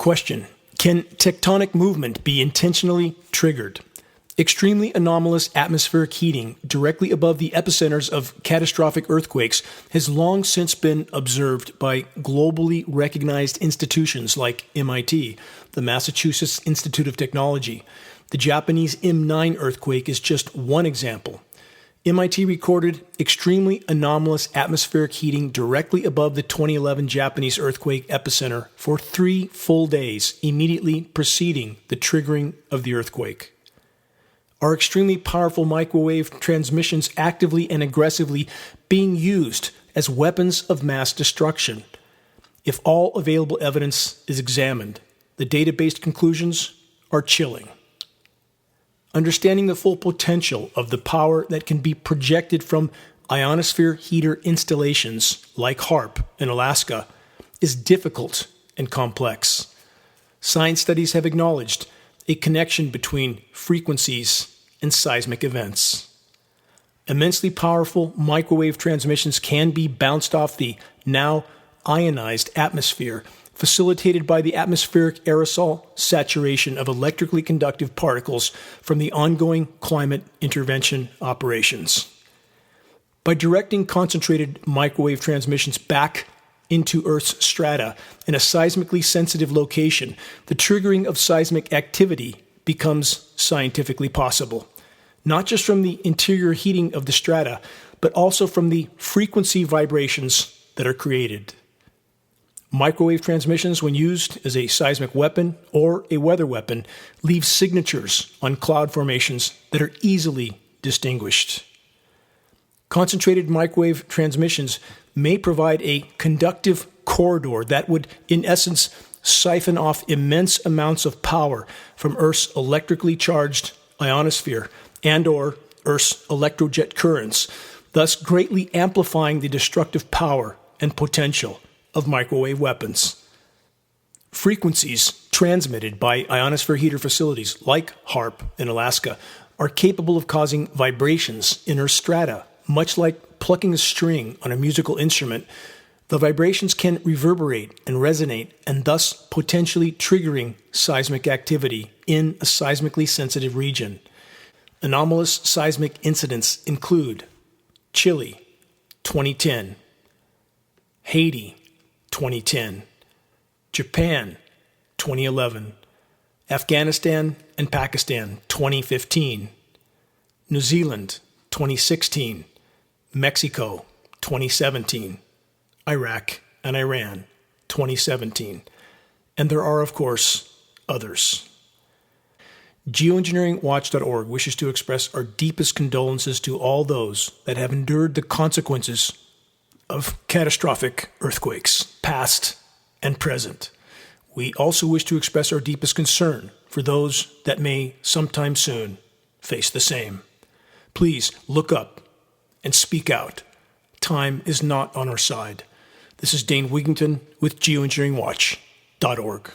Question: can tectonic movement be intentionally triggered? Extremely anomalous atmospheric heating directly above the epicenters of catastrophic earthquakes has long since been observed by globally recognized institutions like MIT, the Massachusetts Institute of Technology. The Japanese M9 earthquake is just one example. MIT recorded extremely anomalous atmospheric heating directly above the 2011 Japanese earthquake epicenter for 3 full days immediately preceding the triggering of the earthquake. Are extremely powerful microwave transmissions actively and aggressively being used as weapons of mass destruction? If all available evidence is examined, the data-based conclusions are chilling. Understanding the full potential of the power that can be projected from ionosphere heater installations like HAARP in Alaska is difficult and complex. Science studies have acknowledged a connection between frequencies and seismic events. Immensely powerful microwave transmissions can be bounced off the now ionized atmosphere, facilitated by the atmospheric aerosol saturation of electrically conductive particles from the ongoing climate intervention operations. By directing concentrated microwave transmissions back into Earth's strata in a seismically sensitive location, the triggering of seismic activity becomes scientifically possible, not just from the interior heating of the strata, but also from the frequency vibrations that are created. Microwave transmissions, when used as a seismic weapon or a weather weapon, leave signatures on cloud formations that are easily distinguished. Concentrated microwave transmissions may provide a conductive corridor that would, in essence, siphon off immense amounts of power from Earth's electrically charged ionosphere and/or Earth's electrojet currents, thus greatly amplifying the destructive power and potential of microwave weapons. Frequencies transmitted by ionosphere heater facilities like HAARP in Alaska are capable of causing vibrations in Earth's strata. Much like plucking a string on a musical instrument, the vibrations can reverberate and resonate, and thus potentially triggering seismic activity in a seismically sensitive region. Anomalous seismic incidents include Chile, 2010, Haiti, 2010, Japan, 2011, Afghanistan and Pakistan, 2015, New Zealand, 2016, Mexico, 2017, Iraq and Iran, 2017, and there are, of course, others. Geoengineeringwatch.org wishes to express our deepest condolences to all those that have endured the consequences of catastrophic earthquakes, past and present. We also wish to express our deepest concern for those that may sometime soon face the same. Please look up and speak out. Time is not on our side. This is Dane Wigington with Geoengineeringwatch.org.